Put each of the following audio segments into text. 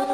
Hi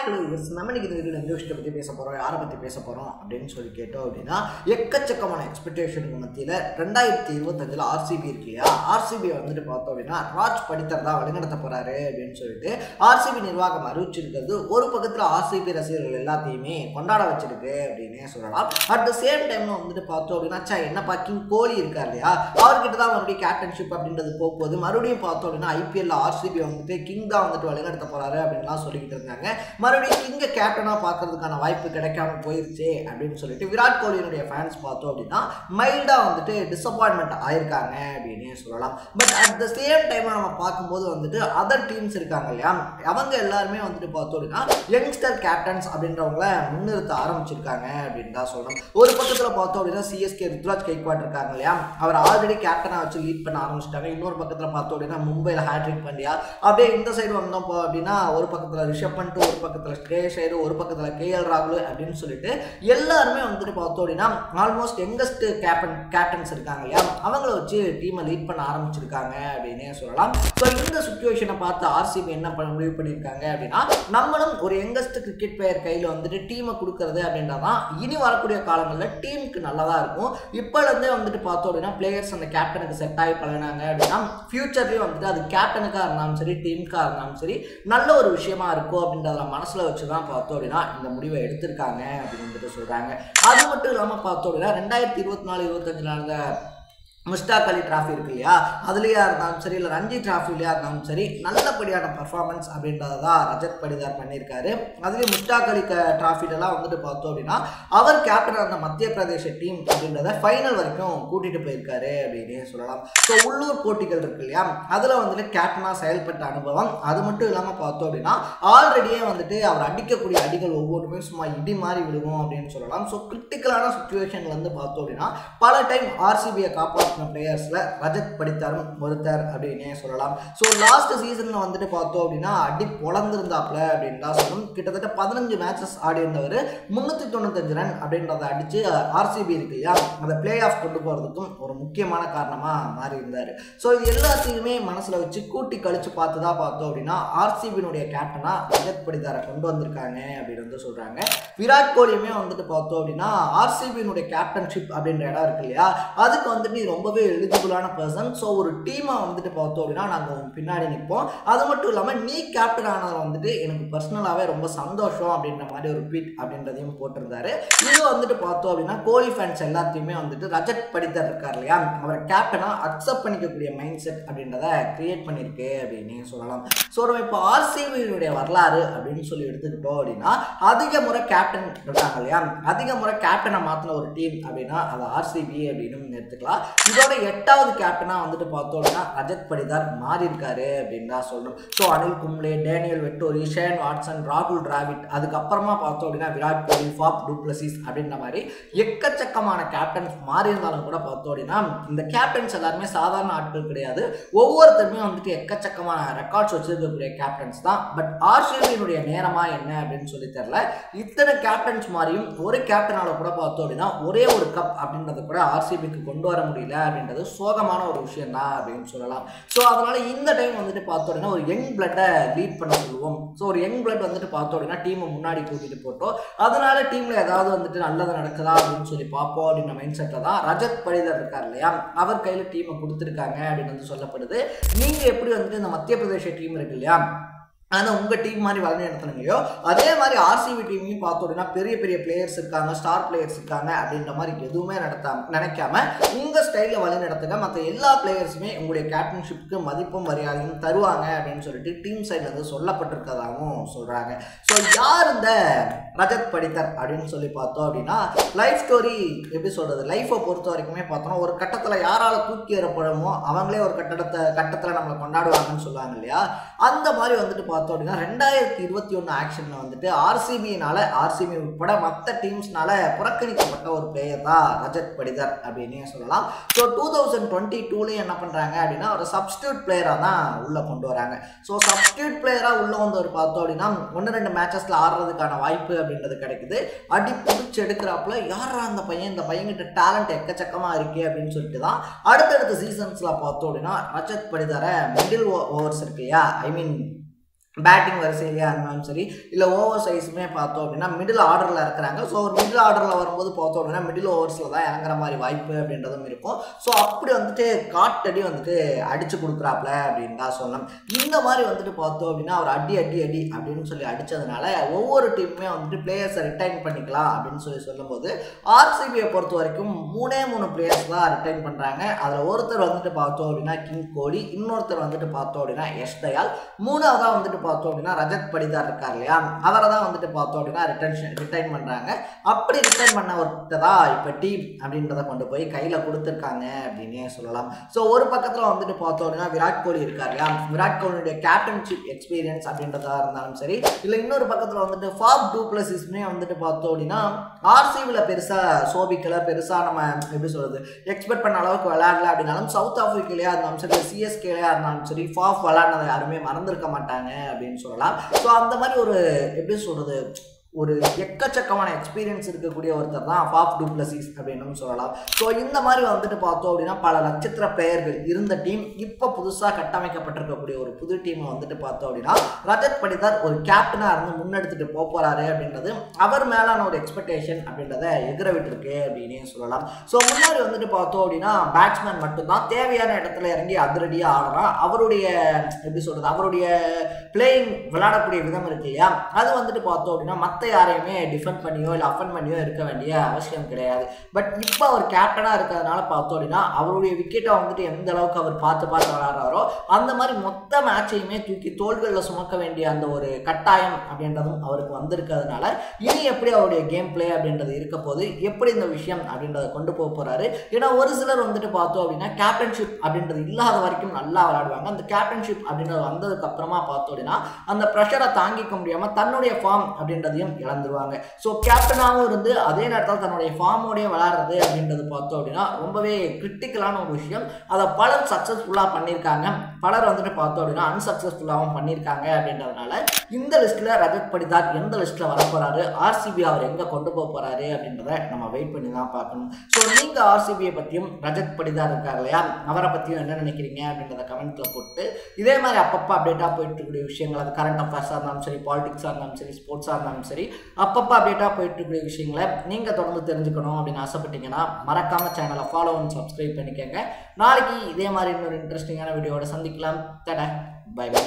blues, நம்ம இன்னைக்கு இந்த வீடியோவில் எந்த விஷயத்தை பற்றி பேச போகிறோம், யாரை பற்றி பேச போகிறோம் அப்படின்னு சொல்லி கேட்டோம் அப்படின்னா, எக்கச்சக்கமான எக்ஸ்பெக்டேஷனுக்கு மத்தியில் 2025 ஆர்சிபி இருக்கு இல்லையா, ஆர்சிபியை வந்துட்டு பார்த்தோம் அப்படின்னா ராஜ் படித்தர் தான் வழிநடத்த போகிறாரு அப்படின்னு சொல்லிட்டு ஆர்சிபி நிர்வாகம் அறிவிச்சிருக்கிறது. ஒரு பக்கத்தில் ஆர்சிபி ரசிகர்கள் எல்லாத்தையுமே கொண்டாட வச்சிருக்கு அப்படின்னே சொல்லலாம். அட் த சேம் டைமில் வந்துட்டு பார்த்தோம் அப்படின்னா என்னப்பா கிங் கோலி இருக்கார் இல்லையா, அவர்கிட்ட தான் மறுபடியும் கேப்டன்ஷிப் அப்படின்றது போகும்போது மறுபடியும் பார்த்தோம் அப்படின்னா ஐபிஎல்ல ஆர்சிபி வந்துட்டு கிங் தான் வந்துட்டு வழிநடத்த போகிறாரு அப்படின்லாம் சொல்லிக்கிட்டு இருந்தாங்க. மறுபடியும் இங்கே கேப்டனாக பார்க்கறதுக்கான வாய்ப்பு கிடைக்காம போயிருச்சு அப்படின்னு சொல்லிட்டு விராட் கோலியினுடைய ஃபேன்ஸ் பார்த்தோம் அப்படின்னா மைல்டாக வந்துட்டு டிசப்பாயின்மெண்ட் ஆயிருக்காங்க அப்படின்னே சொல்லலாம். பட் அட் த சேம் டைமில் நம்ம பார்க்கும்போது வந்துட்டு அதர் டீம்ஸ் இருக்காங்க இல்லையா, அவங்க எல்லாருமே வந்துட்டு பார்த்தோம் அப்படின்னா யங்ஸ்டர் கேப்டன்ஸ் அப்படின்றவங்கள முன்னிறுத்த ஆரம்பிச்சிருக்காங்க அப்படின்னு தான் சொல்லணும். ஒரு பக்கத்தில் பார்த்தோம் அப்படின்னா சிஎஸ்கே ருத்ராஜ் கெய்க்வாட் இருக்காங்க இல்லையா, அவர் ஆல்ரெடி கேப்டனாக வச்சு லீட் பண்ண ஆரம்பிச்சிட்டாங்க. இன்னொரு பக்கத்தில் பார்த்தோம் அப்படின்னா மும்பையில் ஹேட்ரிக் பாண்டியா, அப்படியே இந்த சைடு வந்தோம் அப்படின்னா ஒரு பக்கத்தில் ரிஷப் பண்ட், ஒரு பக்கத்தில் ஸ்ரேயஸ் ஐயர், ஒரு பக்கத்தில் கேஎல் ராகுல் அப்படின்னு சொல்லிட்டு எல்லாருமே வந்துட்டு பார்த்தோம் அப்படின்னா ஆல்மோஸ்ட் யங்கஸ்ட் கேப்டன்ஸ் இருக்காங்க இல்லையா, அவங்கள வச்சு டீமை லீட் பண்ண ஆரம்பிச்சிருக்காங்க அப்படின்னே சொல்லலாம். ஸோ இந்த சுச்சுவேஷனை பார்த்து ஆர்சிபி என்ன முடிவு பண்ணியிருக்காங்க அப்படின்னா, நம்மளும் ஒரு யங்கஸ்ட் கிரிக்கெட் பிளேயர் கையில் வந்துட்டு டீமை கொடுக்கறது அப்படின்றதான் இனி வரக்கூடிய காலங்களில் டீமுக்கு நல்லதாக இருக்கும். இப்போலேருந்தே வந்துட்டு பார்த்தோம் அப்படின்னா பிளேயர்ஸ் அந்த கேப்டனுக்கு செட் ஆகி பழகினாங்க அப்படின்னா ஃபியூச்சர்லேயும் வந்துட்டு அது கேப்டனுக்காக இருந்தாலும் சரி டீமுக்காக இருந்தாலும் சரி நல்ல ஒரு விஷயமா இருக்கும் அப்படின்றத மனசில் வச்சு தான் பார்த்தோம் அப்படின்னா இந்த முடிவை எடுத்திருக்காங்க அப்படின்னு வந்துட்டு சொல்கிறாங்க. அது மட்டும் இல்லாமல் பார்த்தோம் அப்படின்னா 2024-25 நடந்த முஸ்டாக் அலி டிராஃபி இருக்கு இல்லையா, அதுலேயா இருந்தாலும் சரி இல்லை ரஞ்சி டிராஃபிலையா இருந்தாலும் சரி நல்லபடியான பர்ஃபார்மன்ஸ் அப்படின்றத தான் ரஜத் படிதார் பண்ணியிருக்காரு. அதுலேயும் முஸ்டாக் அலி டிராஃபிலெலாம் வந்துட்டு பார்த்தோம் அப்படின்னா அவர் கேப்டனாக இருந்த மத்திய பிரதேச டீம் அப்படின்றத ஃபைனல் வரைக்கும் கூட்டிகிட்டு போயிருக்காரு அப்படின்னே சொல்லலாம். ஸோ உள்ளூர் போட்டிகள் இருக்கு இல்லையா, அதில் வந்துட்டு கேப்டனாக செயல்பட்ட அனுபவம். அது மட்டும் இல்லாமல் பார்த்தோம் அப்படின்னா ஆல்ரெடியே வந்துட்டு அவர் அடிக்கக்கூடிய அடிகள் ஒவ்வொன்றுமே சும்மா இடி மாதிரி விடுவோம் அப்படின்னு சொல்லலாம். ஸோ கிரிட்டிக்கலான சுச்சுவேஷன்ல வந்து பார்த்தோம் அப்படின்னா பல டைம் ஆர்சிபியை காப்பாற்ற பிளேயர்ஸ்ல ரஜத் படித்தாரும் ஒருத்தர் அப்படின்னே சொல்லலாம். ஸோ லாஸ்ட் சீசன்ல வந்துட்டு பார்த்தோம் அப்படின்னா அடி பொழந்திருந்தாப்ல அப்படின்னு தான் சொல்லணும். கிட்டத்தட்ட 15 மேட்சஸ் ஆடி இருந்தவர் 395 ரன் அப்படின்றத அடிச்சு ஆர்சிபி இருக்கு இல்லையா அந்த பிளே ஆஃப் கொண்டு போறதுக்கும் ஒரு முக்கியமான காரணமா மாறி இருந்தாரு. ஸோ இது எல்லாத்தையுமே மனசுல வச்சு கூட்டி கழிச்சு பார்த்து தான் பார்த்தோம் அப்படின்னா ஆர்சிபியினுடைய கேப்டனா ரஜத் படிதாரை கொண்டு வந்திருக்காங்க அப்படின்னு வந்து சொல்றாங்க. விராட் கோலியுமே வந்துட்டு பார்த்தோம் அப்படின்னா ஆர்சிபியினுடைய கேப்டன்ஷிப் அப்படின்ற இடம் இருக்கு இல்லையா, அதுக்கு வந்துட்டு ரொம்பவே எலிஜிபிளான பர்சன். ஸோ ஒரு டீமை வந்துட்டு பார்த்தோம் அப்படின்னா நாங்கள் பின்னாடி நிற்போம். அது மட்டும் இல்லாமல் நீ கேப்டன் ஆனது வந்துட்டு எனக்கு பர்சனலாகவே ரொம்ப சந்தோஷம் அப்படின்ற மாதிரி ஒரு ட்வீட் அப்படின்றதையும் போட்டிருந்தாரு. இது வந்துட்டு பார்த்தோம் அப்படின்னா கோலி ஃபேன்ஸ் எல்லாத்தையுமே வந்துட்டு ரஜத் படிதார் இருக்கார் இல்லையா, அவரை கேப்டனாக அக்செப்ட் பண்ணிக்கக்கூடிய மைண்ட் செட் அப்படின்றத கிரியேட் பண்ணியிருக்கு அப்படின்னு சொல்லலாம். ஸோ நம்ம இப்போ ஆர்சிபியினுடைய வரலாறு அப்படின்னு சொல்லி எடுத்துக்கிட்டோம் அப்படின்னா அதிக முறை கேப்டன் இருக்காங்க இல்லையா, அதிக முறை கேப்டனை மாற்றின ஒரு டீம் அப்படின்னா அது ஆர்சிபி அப்படின்னு எடுத்துக்கலாம். இதோட 8வது கேப்டனா வந்துட்டு பார்த்தோம் அப்படின்னா ரஜத் படிதார் மாறி இருக்காரு அப்படின்னு தான் சொல்லணும். So Anil Kumble, Daniel Vettori, Shane Watson, ராகுல் டிராவிட், அதுக்கப்புறமா பார்த்தோம் அப்படின்னா Virat Kohli, Faf to Plessis அப்படின்ற மாதிரி எக்கச்சக்கமான கேப்டன்ஸ் மாறி இருந்தாலும் கூட பார்த்தோம் அப்படின்னா இந்த கேப்டன்ஸ் எல்லாருமே சாதாரண ஆட்கள் கிடையாது. ஒவ்வொருத்தருமே வந்துட்டு எக்கச்சக்கமான ரெக்கார்ட்ஸ் வச்சிருக்கக்கூடிய கேப்டன்ஸ் தான். பட் ஆர்சிபியினுடைய நேரமா என்ன அப்படின்னு சொல்லி தெரியல. இத்தனை கேப்டன்ஸ் மாதிரியும் ஒரு கேப்டனால கூட பார்த்தோம் அப்படின்னா ஒரே ஒரு கப் அப்படின்றத கூட ஆர்சிபிக்கு கொண்டு வர முடியல அப்படின்றது சோகமான ஒரு விஷயம் தான் அப்படின்னு சொல்லலாம். ஸோ அதனால இந்த டைம் வந்துட்டு பார்த்தோம் அப்படின்னா ஒரு யங் பிளட்டை லீட் பண்ண சொல்லுவோம். ஸோ ஒரு யங் பிளட் வந்துட்டு பார்த்தோம் அப்படின்னா டீமை முன்னாடி கூட்டிட்டு போட்டோம், அதனால டீம்ல ஏதாவது வந்துட்டு நல்லது நடக்குதா அப்படின்னு சொல்லி பார்ப்போம் அப்படின்ற மைண்ட் செட்டில் தான் ரஜத் படிதார் இருக்கார் இல்லையா, அவர் கையில் டீமை கொடுத்துருக்காங்க அப்படின்னு வந்து சொல்லப்படுது. நீங்க எப்படி வந்துட்டு இந்த மத்திய பிரதேச டீம் இருக்கு இல்லையா, ஆனால் உங்கள் டீம் மாதிரி வளர்ந்து நடத்துனீங்களோ அதே மாதிரி ஆர்சிபி டீமையும் பார்த்தோம் அப்படின்னா பெரிய பெரிய பிளேயர்ஸ் இருக்காங்க, ஸ்டார் பிளேயர்ஸ் இருக்காங்க அப்படின்ற மாதிரி எதுவுமே நினைக்காம உங்கள் ஸ்டைலில் வழி நடத்துங்க. மற்ற எல்லா பிளேயர்ஸுமே உங்களுடைய கேப்டன்ஷிப்புக்கு மதிப்பும் மரியாதையும் தருவாங்க அப்படின்னு சொல்லிட்டு டீம் சைடில் வந்து சொல்லப்பட்டிருக்கதாகவும் சொல்கிறாங்க. ஸோ யார் இந்த ரஜத் படிதார் அப்படின்னு சொல்லி பார்த்தோம் அப்படின்னா லைஃப் ஸ்டோரி எப்படி சொல்கிறது, லைஃப்பை பொறுத்த வரைக்குமே பார்த்தோம்னா ஒரு கட்டத்தில் யாரால் தூக்கி எறப்படமோ அவங்களே ஒரு கட்டத்தில் நம்மளை கொண்டாடுவாங்கன்னு சொல்லுவாங்க இல்லையா, அந்த மாதிரி வந்துட்டு பார்த்தோம் அப்படின்னா 2021 ஆக்ஷனில் வந்துட்டு ஆர்சிபி உட்பட மற்ற டீம்ஸ்னால புறக்கணிக்கப்பட்ட ஒரு பிளேயர் தான் ரஜத் படிதார் அப்படின்னே சொல்லலாம். ஸோ 2022 என்ன பண்ணுறாங்க அப்படின்னா ஒரு சப்ஸ்டியூட் பிளேயராக தான் உள்ளே கொண்டு வராங்க. ஸோ சப்ஸ்டியூட் பிளேயராக உள்ளே வந்து ஒரு பார்த்தோம் அப்படின்னா 1-2 மேட்சஸில் ஆடுறதுக்கான வாய்ப்பு அப்படின்றது கிடைக்குது. அடி பிடிச்சி எடுக்கிறாப்புல யாரா அந்த பையன்கிட்ட டேலண்ட் எக்கச்சக்கமாக இருக்கே அப்படின்னு சொல்லிட்டு தான் அடுத்தடுத்த சீசன்ஸில் பார்த்தோம் அப்படின்னா ரஜத் படிதாரை மிடில் ஓவர்ஸ் இருக்கு இல்லையா, ஐ மீன் பேட்டிங் வரிசையிலேயே இருந்தாலும் சரி இல்லை ஓவர் சைஸுமே பார்த்தோம் அப்படின்னா மிடில் ஆர்டரில் இருக்கிறாங்க. ஸோ ஒரு மிடில் ஆர்டரில் வரும்போது பார்த்தோம் அப்படின்னா மிடில் ஓவர்ஸில் தான் இறங்குற மாதிரி வாய்ப்பு அப்படின்றதும் இருக்கும். ஸோ அப்படி வந்துட்டு காட்டடி வந்துட்டு அடித்து கொடுக்குறாப்புல அப்படின்னு தான் சொல்லணும். இந்த மாதிரி வந்துட்டு பார்த்தோம் அப்படின்னா அவர் அடி அப்படின்னு சொல்லி அடித்ததுனால ஒவ்வொரு டீமுமே வந்துட்டு பிளேயர்ஸை ரிட்டைன் பண்ணிக்கலாம் அப்படின்னு சொல்லும்போது ஆர்சிபியை பொறுத்த வரைக்கும் 3 பிளேயர்ஸ் தான் ரிட்டைன் பண்ணுறாங்க. அதில் ஒருத்தர் வந்துட்டு பார்த்தோம் அப்படின்னா கிங் கோலி, இன்னொருத்தர் வந்துட்டு பார்த்தோம் அப்படின்னா யஷ் தயால், மூணாவதாக வந்துட்டு பார்த்தோம் அப்படின்னா ரஜத் படிதார் இருக்கார் இல்லையா, அவரை தான் வந்துட்டு பார்த்தோம் அப்படின்னா ரிட்டைன் பண்ணுறாங்க. அப்படி ரிட்டைன் பண்ண ஒருத்தர் தான் இப்போ டீம் அப்படின்றத கொண்டு போய் கையில் கொடுத்துருக்காங்க அப்படின்னே சொல்லலாம். ஸோ ஒரு பக்கத்தில் வந்துட்டு பார்த்தோம் அப்படின்னா விராட் கோலி இருக்கார் இல்லையா, விராட் கோலியுடைய கேப்டன்ஷிப் எக்ஸ்பீரியன்ஸ் அப்படின்றதா இருந்தாலும் சரி இல்லை இன்னொரு பக்கத்தில் வந்துட்டு ஃபாஃப் டூ பிளஸிஸ்மே வந்துட்டு பார்த்தோம் அப்படின்னா ஆர்சிபியில் பெருசாக சோபிக்கலை, பெருசாக நம்ம எப்படி சொல்கிறது எக்ஸ்பெக்ட் பண்ண அளவுக்கு விளையாடல அப்படின்னாலும் சவுத் ஆஃப்ரிக்காலேயே இருந்தாலும் சரி சிஎஸ்கேலேயே இருந்தாலும் சரி ஃபாஃப் விளையாடினதை யாருமே மறந்துருக்க மாட்டாங்க அப்படின்னு சொல்லலாம். ஸோ அந்த மாதிரி ஒரு எப்படி சொல்கிறது ஒரு எக்கச்சக்கமான எக்ஸ்பீரியன்ஸ் இருக்கக்கூடிய ஒருத்தர் தான் ஃபாஃப் டூ பிளஸிஸ் அப்படின்னு சொல்லலாம். ஸோ இந்த மாதிரி வந்துட்டு பார்த்தோம் அப்படின்னா பல நட்சத்திர பிளேயர்கள் இருந்த டீம் இப்போ புதுசாக கட்டமைக்கப்பட்டிருக்கக்கூடிய ஒரு புது டீமை வந்துட்டு பார்த்தோம் அப்படின்னா ரஜத் படிதார் ஒரு கேப்டனாக இருந்து முன்னெடுத்துட்டு போகிறாரு அப்படின்றது அவர் மேலான ஒரு எக்ஸ்பெக்டேஷன் அப்படின்றத எதிர விட்டுருக்கு அப்படின்னே சொல்லலாம். ஸோ முன்னாடி வந்துட்டு பார்த்தோம் அப்படின்னா பேட்ஸ்மேன் மட்டும்தான் தேவையான இடத்துல இறங்கி அதிரடியாக ஆடலாம். அவருடைய எப்படி சொல்கிறது அவருடைய பிளேயிங் விளையாடக்கூடிய விதம் இருக்கு இல்லையா, அது வந்துட்டு பார்த்தோம் அப்படின்னா மற்ற யாரையுமே டிஃபெண்ட் பண்ணியோ இல்லை அஃபெண்ட் பண்ணியோ இருக்க வேண்டிய அவசியம் கிடையாது. பட் இப்போ அவர் கேப்டனாக இருக்கிறதுனால பார்த்தோம் அப்படின்னா அவருடைய விக்கெட்டை வந்துட்டு எந்த அளவுக்கு அவர் பார்த்து விளையாடுறாரோ அந்த மாதிரி மொத்த மேட்சையுமே தூக்கி தோள்களில் சுமக்க வேண்டிய அந்த ஒரு கட்டாயம் அப்படின்றதும் அவருக்கு வந்திருக்கிறதுனால இனி எப்படி அவருடைய கேம் பிளே அப்படின்றது இருக்க போது, எப்படி இந்த விஷயம் அப்படின்றத கொண்டு போக போகிறாரு. ஏன்னா ஒரு சிலர் வந்துட்டு பார்த்தோம் அப்படின்னா கேப்டன்ஷிப் அப்படின்றது இல்லாத வரைக்கும் நல்லா விளையாடுவாங்க. அந்த கேப்டன்ஷிப் அப்படின்றது வந்ததுக்கு அப்புறமா பார்த்தோம் அப்படின்னா அந்த ப்ரெஷரை தாங்கிக்க முடியாமல் தன்னுடைய ஃபார்ம் அப்படின்றதையும் இழந்துருவாங்க. ஸோ கேப்டனாகவும் இருந்து அதே நேரத்தில் தன்னுடைய ஃபார்மோடைய விளையாடுறது அப்படின்றது பார்த்தோம் அப்படின்னா ரொம்பவே கிரிட்டிக்கலான ஒரு விஷயம். அதை பலர் சக்ஸஸ்ஃபுல்லாக பண்ணியிருக்காங்க, பலர் வந்துட்டு பார்த்தோம் அப்படின்னா அன்சக்ஸஸ்ஃபுல்லாகவும் பண்ணியிருக்காங்க. அப்படின்றதுனால இந்த லிஸ்ட்டில் ரஜத் படிதார் எந்த லிஸ்ட்டில் வரப்போறாரு, ஆர்சிபி அவர் எங்கே கொண்டு போக போகிறாரு அப்படின்றத நம்ம வெயிட் பண்ணி தான் பார்க்கணும். ஸோ நீங்கள் ஆர்சிபியை பற்றியும் ரஜத் படிதார் இருக்கார் இல்லையா, அவரை பற்றியும் என்ன நினைக்கிறீங்க அப்படின்றத கமெண்ட்டில் போட்டு இதே மாதிரி அப்பப்போ அப்டேட்டாக போயிட்டு இருக்கக்கூடிய விஷயங்கள், அது கரண்ட் அஃபேர்ஸாக இருந்தாலும் சரி, பாலிடிக்ஸாக இருந்தாலும் சரி, ஸ்போர்ட்ஸாக இருந்தாலும் சரி, அப்பப்போ அப்டேட்டாக போயிட்டு இருக்கக்கூடிய விஷயங்களை நீங்கள் தொடர்ந்து தெரிஞ்சுக்கணும் அப்படின்னு ஆசைப்பட்டீங்கன்னா மறக்காமல் சேனலை ஃபாலோ அண்ட் சப்ஸ்கிரைப் பண்ணிக்கோங்க. நாளைக்கு இதே மாதிரி இன்னொரு இன்ட்ரெஸ்டிங்கான வீடியோவோட சந்திக்கலாம். தட பை பை.